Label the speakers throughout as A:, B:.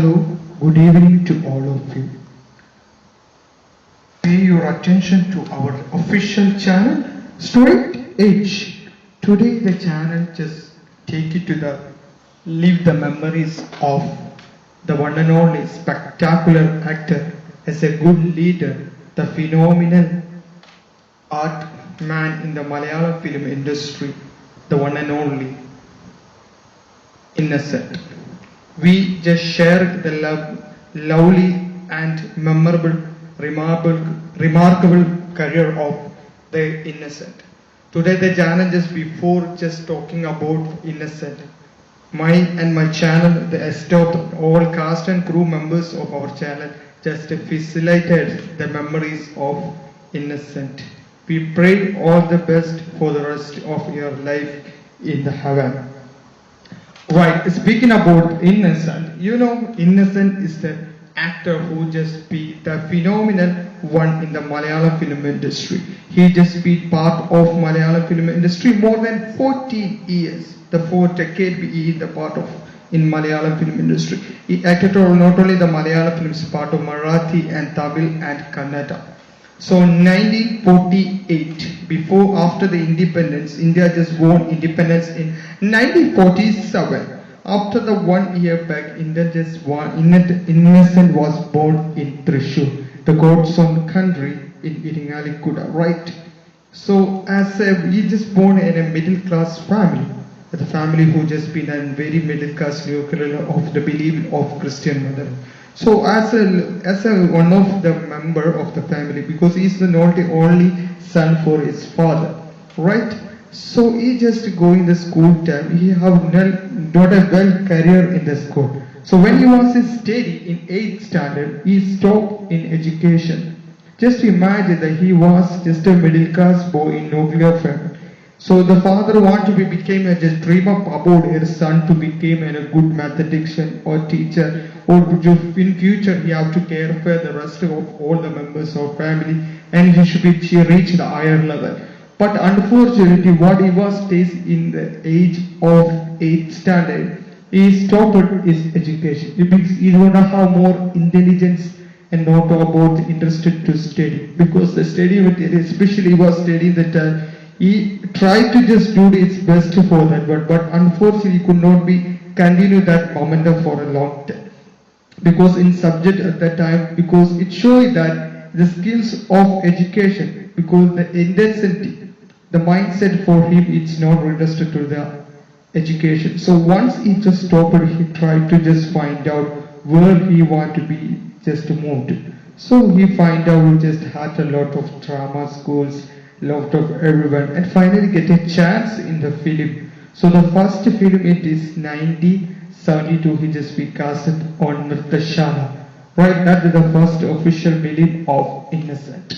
A: Hello, good evening to all of you. Pay your attention to our official channel, Student Age. Today the channel just take you to the live the memories of the one and only spectacular actor as a good leader, the phenomenal art man in the Malayalam film industry, the one and only Innocent. We just share the lovely and memorable, remarkable career of the Innocent. Today the channel just before just talking about Innocent. My channel, the staff, all cast and crew members of our channel just facilitated the memories of Innocent. We pray all the best for the rest of your life in the heaven. Right, speaking about Innocent, you know Innocent is the actor who just be the phenomenal one in the Malayalam film industry. He just be part of Malayalam film industry more than 14 years. The 4 decade he is the part of in Malayalam film industry. He acted on not only the Malayalam films, part of Marathi and Tamil and Kannada. So 1948, after the independence, India just won independence in 1947. After the 1 year back, Innocent was born in Thrissur, the God's own country in Iringalikkuda, right? So he just born in a middle class family, the family who just been a very middle class nuclear of the belief of Christian mother. So as one of the member of the family, because he is not the only son for his father, right? So he just go in the school time. He have not a well career in the school. So when he was studying in 8th standard, he stopped in education. Just imagine that he was just a middle class boy in nuclear family. So the father became just dream up about his son to become a good mathematician or teacher, or in future he have to care for the rest of all the members of family, and he should reach the higher level. But unfortunately, what he was faced in the age of 8th standard, he stopped his education. He don't have more intelligence and not about interested to study, because the study material, especially he was studying that. He tried to just do his best for that, but unfortunately could not continue that momentum for a long time. Because in subject at that time, because it showed that the skills of education, because the intensity, the mindset for him, it's not registered to the education. So once he just stopped, he tried to just find out where he want to be just moved. So he find out he just had a lot of drama schools, lot of everyone, and finally get a chance in the film. So the first film it is 1972, he just be casted on Nirtashala. Right, that is the first official film of Innocent.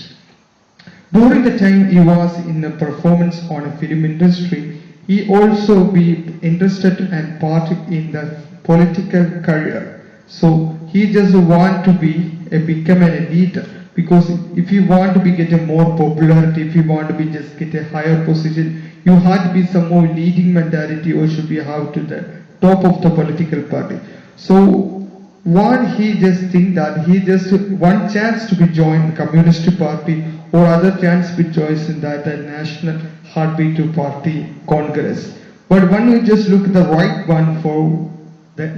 A: During the time he was in a performance on a film industry, he also be interested and part in the political career. So he just want to become an leader. Because if you want to get a more popularity, if you want to just get a higher position, you have to be some more leading mentality, or should be have to the top of the political party. So what he just think that he just one chance to be joined the Communist Party, or other chance to be choice in that the National Heartbeat Party Congress. But when you just look at the right one for the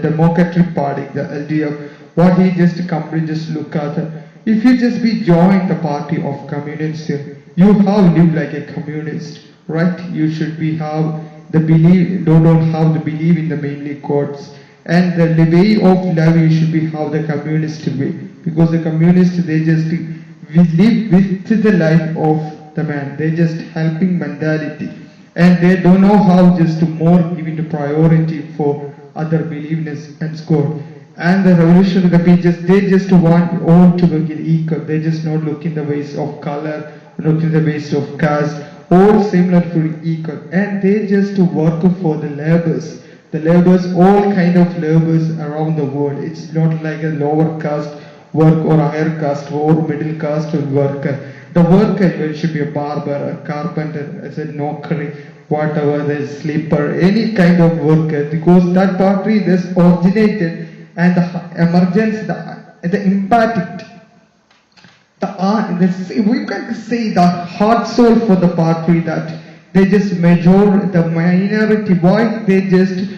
A: Democratic Party, the LDF, what he just completely just look at. If you just be joined the party of communism, you have lived like a communist, right? You should be have the belief, don't have the belief in the mainly courts, and the way of life you should be have the communist way, because the communists they just live with the life of the man. They just helping mentality, and they don't know how just to more giving the priority for other beliefness and score. And the revolution of the people, they just want all to be equal. They just not look in the ways of color, look in the ways of caste, all similar to equal. And they just work for the laborers. The laborers, all kind of laborers around the world. It's not like a lower caste work or higher caste or middle caste worker. The worker should be a barber, a carpenter, as a nokari, whatever, the sleeper, any kind of worker, because that party is originated and the emergence, the impact, we can say the heart soul for the party, that they just measure the minority. Why they just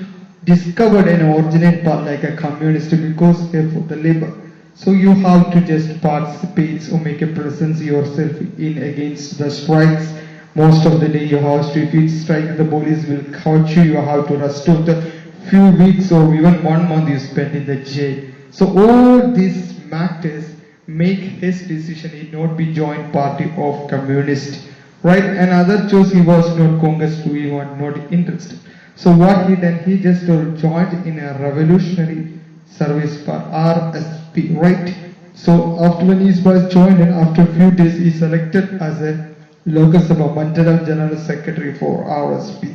A: discovered an originate part like a communist? Because they're for the labor. So you have to just participate or make a presence yourself in against the strikes. Most of the day you have to, if you strike, the police will catch you. You have to restore the few weeks or even 1 month you spend in the jail. So all these matters make his decision he not be joined party of communist, right? And other chose he was not Congress too, he was not interested. So what he done, he just joined in a revolutionary service for RSP, right? So after when he was joined, and after a few days he selected as a Lok Sabha Mandal General Secretary for RSP.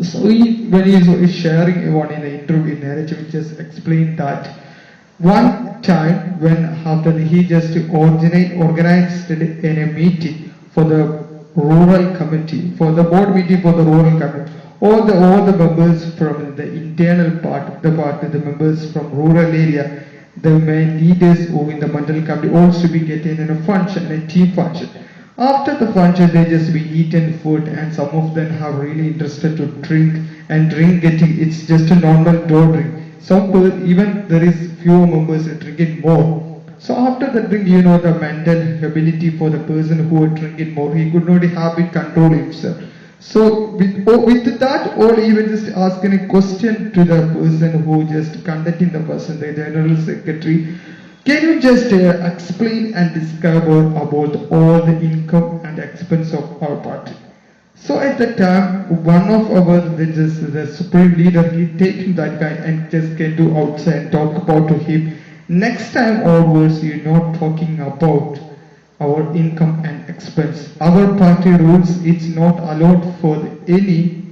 A: So when he is sharing one in the interview narrative, he just explained that one time when after he just organized in a meeting for the rural committee, for the board meeting for the rural committee, all the members from the internal part, the members from rural area, the main leaders who in the Mandal committee also be getting in a function, a team function. After the function, they just be eating food, and some of them have really interested to drink, and drink getting, it's just a normal door drink. Some even there is fewer members drinking more. So after the drink, you know, the mental ability for the person who are drinking more, he could not have it control himself. So with that, or even just asking a question to the person who just conducting the person, the general secretary, can you just explain and discover about all the income and expense of our party? So at the time, one of our the supreme leader, he taken that guy and just came to outside and talk about to him. Next time onwards, you're not talking about our income and expense. Our party rules, it's not allowed for any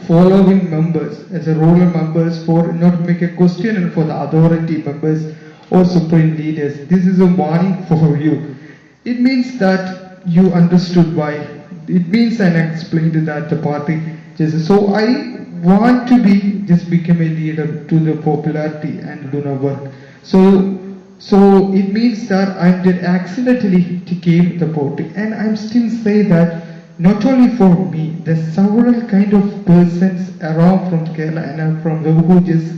A: following members as a rural members for not make a question and for the authority members or supreme leaders. This is a warning for you. It means that you understood why. It means and I explained that the party just, so I want to be just become a leader to the popularity and do not work. So it means that I did accidentally came the party, and I'm still say that not only for me, there's several kind of persons around from Kerala and from the who just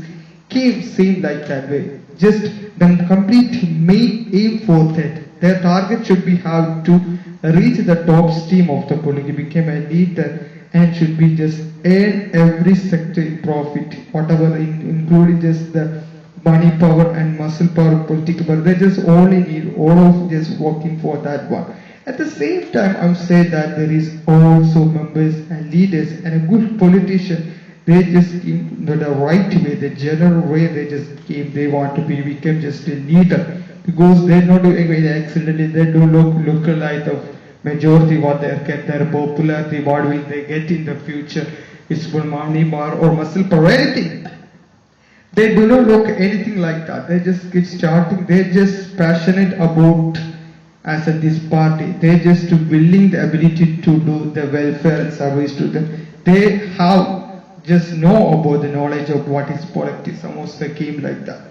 A: came same like that way. Just the complete main aim for that. Their target should be how to reach the top stream of the polity, became a leader, and should be just earn every sector in profit, whatever including just the money power and muscle power, political power. They just only need all of just working for that one. At the same time, I'm saying that there is also members and leaders and a good politician. They just came the right way, the general way. They just came. They want to become just a leader because they're not doing it accidentally. They don't look like the majority what they get their popularity. What will they get in the future? It's for money power or muscle power, anything. They do not look anything like that. They just get starting. They're just passionate about as a this party. They just willing the ability to do the welfare and service to them. They have just know about the knowledge of what is politics. Some of them came like that.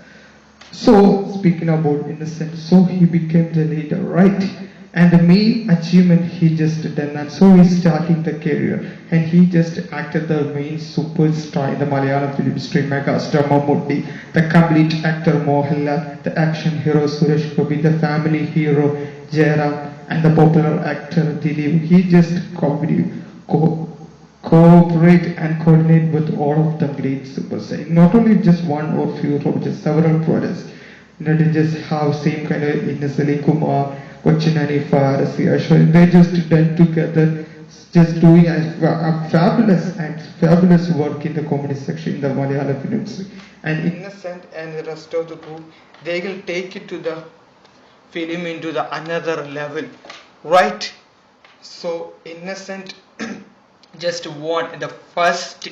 A: So speaking about innocent, so he became the leader, right? And the main achievement he just done, and so he's starting the career, and he just acted the main superstar in the Malayalam film industry, megastar Mammootty, the complete actor Mohanlal, the action hero Suresh Gopi, the family hero Jairam, and the popular actor Dilip. He just cooperate and coordinate with all of the great superstars. Not only just one or few, but just several products. Not just have same kind of Innocent Kumar, Kochinani, Farasi, Ashwin. They just done together, just doing a fabulous work in the comedy section in the Malayalam film industry. And Innocent and the rest of the group, they will take it to the film into the another level, right? So Innocent just won the first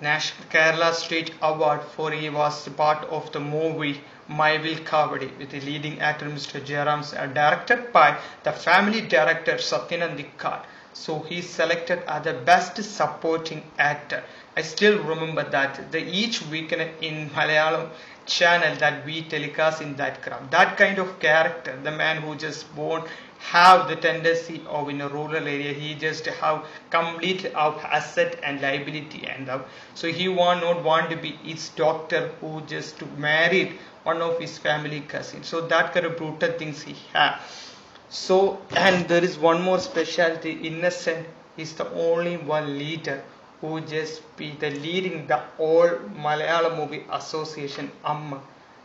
A: National Kerala State Award for he was part of the movie Maivil Kavadi with the leading actor Mr. Jairam, directed by the family director Satyanandikar. So he selected as the best supporting actor. I still remember that each weekend in Malayalam
B: channel that we telecast in that crowd. That kind of character, the man who just born have the tendency of in a rural area, he just have complete of asset and liability, and so he not want to be his doctor who just married one of his family cousins. So that kind of brutal things he have. So, and there is one more specialty. Innocent is the only one leader who just be the leading the all Malayalam movie association, amma,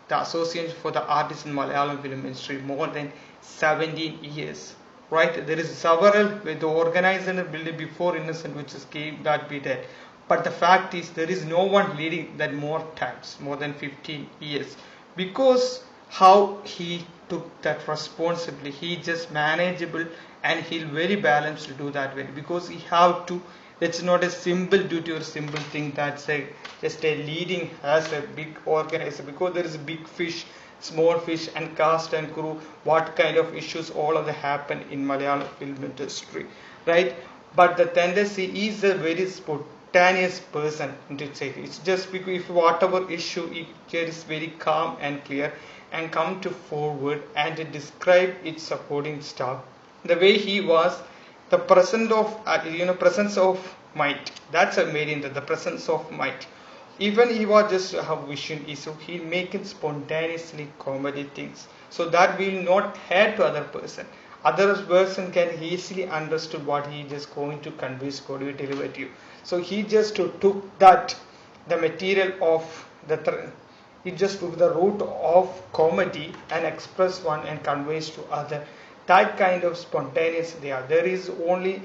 B: the association for the artists in Malayalam film industry, more than 17 years. Right? There is several with the organizer building before Innocent, which is came that be there. But the fact is, there is no one leading that more times, more than 15 years, because how he took that responsibility, he just manageable, and he'll very balanced to do that way, because he have to, it's not a simple duty or simple thing, that's a just a leading as a big organizer, because there is a big fish, small fish, and cast and crew, what kind of issues all of that happen in Malayalam film industry, right? But the tendency is a very spontaneous person to say, it's just because if whatever issue it is very calm and clear, and come to forward and describe its supporting staff. The way he was, the presence of presence of might. That's a made in the presence of might. Even he was just have vision issue, he make it spontaneously comedy things. So that will not hurt to other person. Other person can easily understood what he just going to convey, going to deliver to you. So he just took that the material of the he just took the route of comedy and express one and conveys to other. That kind of spontaneous there. There is only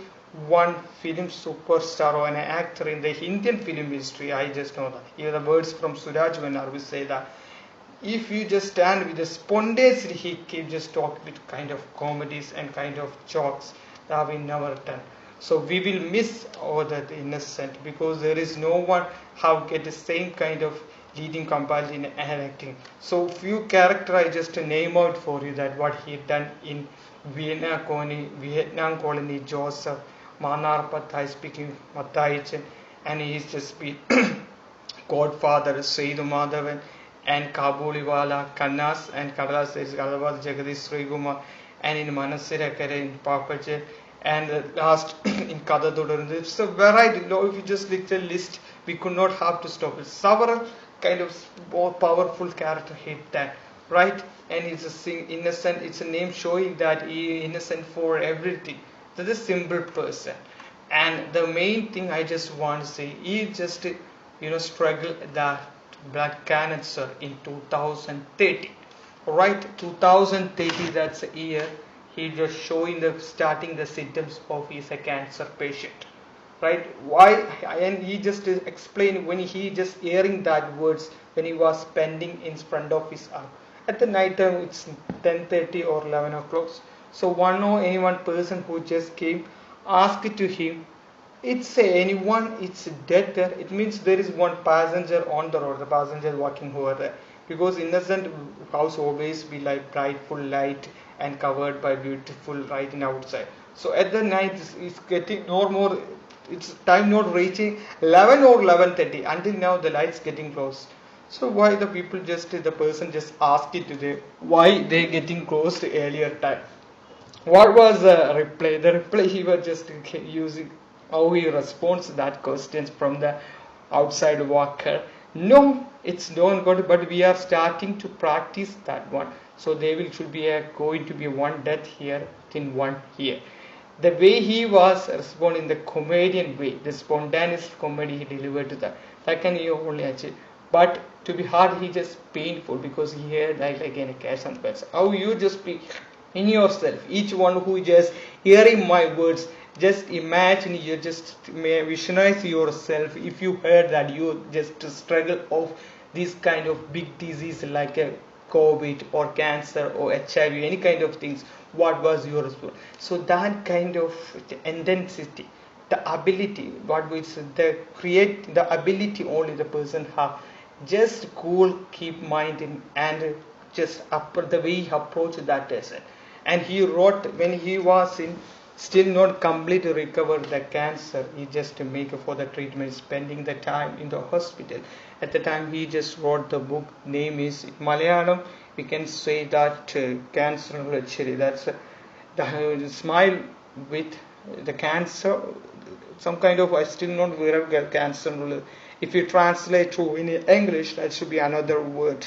B: one film superstar or an actor in the Indian film history. I just know that. Even the words from Suraj Venar will say that if you just stand with the spontaneously, he keep just talk with kind of comedies and kind of jokes that we never done. So we will miss over that Innocent, because there is no one how get the same kind of leading companion and acting. So few character I just name out for you, that what he done in Vietnam colony, Joseph, Manar Pathai speaking Mathaichan, and he's just be Godfather, Seidu Madhavan, and Kabuliwala, Kannas, and Kadalas is Gadavad Jagadish Sriguma, and in Manasirakare in Papache, and last in Kadadodar. It's a variety. If you just look at the list, we could not have to stop it. Several kind of more powerful character hit that, right? And it's a innocent, it's a name showing that he innocent for everything. That's a simple person. And the main thing I just want to say, he just struggled that blood cancer in 2030, right? 2030, that's a year he just showing the starting the symptoms of he's a cancer patient, right? Why? And he just explained when he just hearing that words when he was spending in front of his arm at the night time. It's 10:30 or 11 o'clock. So one or any one person who just came asked to him, it's anyone, it's dead there. It means there is one passenger on the road, the passenger walking over there, because Innocent house always be like bright full light and covered by beautiful lighting outside. So at the night it's getting no more, it's time not reaching 11 or 11:30, until now the lights getting closed. So why the people just, the person just asked it to them, why they getting closed earlier time? What was the reply? The reply he was just using, how he responds to that questions from the outside worker. No, it's not good, but we are starting to practice that one. So there will should be going to be one death here in 1 year. The way he was responding, the comedian way, the spontaneous comedy he delivered to that can you only achieve. But to be hard, he just painful, because he heard like again a cash and pets. How you just speak in yourself, each one who just hearing my words, just imagine, you just visualize yourself, if you heard that you just struggle of this kind of big disease like a COVID or cancer or HIV, any kind of things, what was your response? So that kind of intensity, the ability, what we the create, the ability only the person have, just cool, keep mind in, and just the way he approached that person. And he wrote when he was in still not completely recovered the cancer. He just make for the treatment, spending the time in the hospital. At the time he just wrote the book, name is Malayalam, we can say that cancer actually, that's the smile with the cancer, some kind of, I still not aware of cancer. If you translate to in English, that should be another word.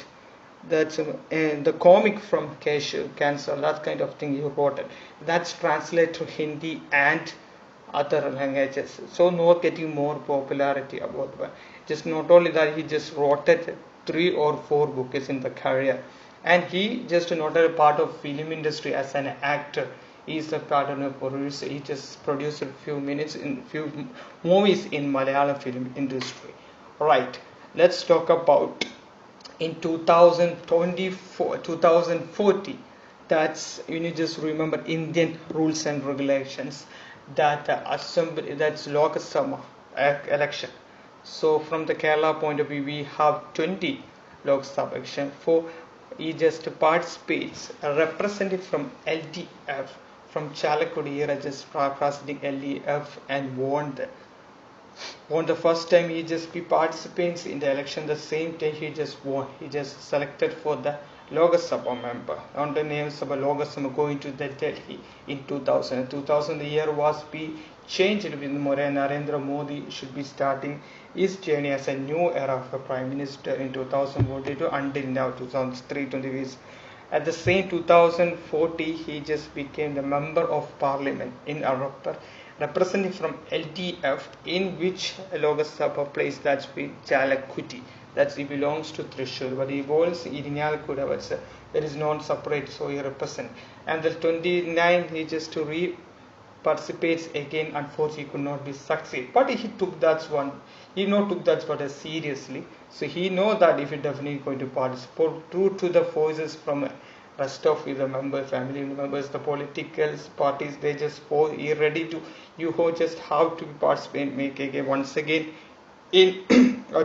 B: That's the comic from cancer, that kind of thing he wrote it. That's translated to Hindi and other languages. So not getting more popularity about that. Just not only that, he just wrote it 3 or 4 books in the career, and he just not a part of film industry as an actor. He is a part of a producer. He just produced a few movies in Malayalam film industry. Right. Let's talk about in 2024 2040, that's, you need just remember Indian rules and regulations, that assembly, that's Lok Sabha election. So from the Kerala point of view, we have 20 Lok Sabha election. For he just participates a representative from LDF from Chalakudy, just representing LDF, and won the first time. He just be participates in the election, the same time he just won. He just selected for the Lok Sabha member on the names of a Lok Sabha going to the Delhi in 2000. 2000 the year was be changed with Narendra Modi should be starting his journey as a new era of a prime minister in 2042 until now 2003. At the same 2040, he just became the member of parliament in Arapur, representing from LDF, in which Lok Sabha place, that's with Chalakudy. That's, it belongs to Thrissur, but he was Irinyakuda. There is non separate, so he represent. And the 29, he just to participates again. Unfortunately, he could not be succeed, but he took that one. He not took that one seriously. So he know that if he definitely going to participate, true to the forces from rest of the family members, the political parties, they just he ready to, you who just have to participate, make again once again in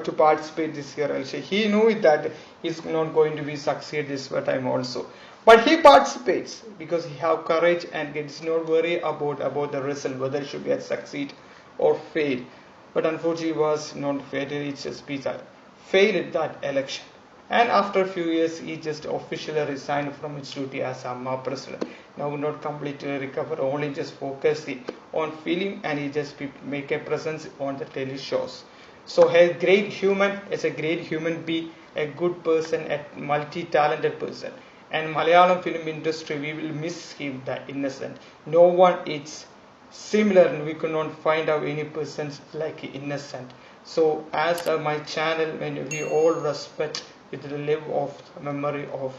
B: to participate this year also. He knew that he's not going to be succeed this time also, but he participates because he have courage and gets not worry about the result, whether it should be a succeed or fail. But unfortunately, was not failed. It's just failed that election. And after a few years, he just officially resigned from his duty as Amma president. Now not completely recover, only just focusing on film, and he just make a presence on the tele shows. So a great human, as a great human being, a good person, a multi-talented person. And Malayalam film industry, we will miss him, the innocent. No one is similar, and we could not find out any person like innocent. So as my channel, when we all respect with the live of memory of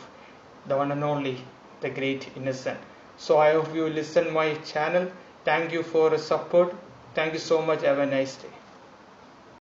B: the one and only, the great innocent. So I hope you listen my channel. Thank you for support. Thank you so much. Have a nice day.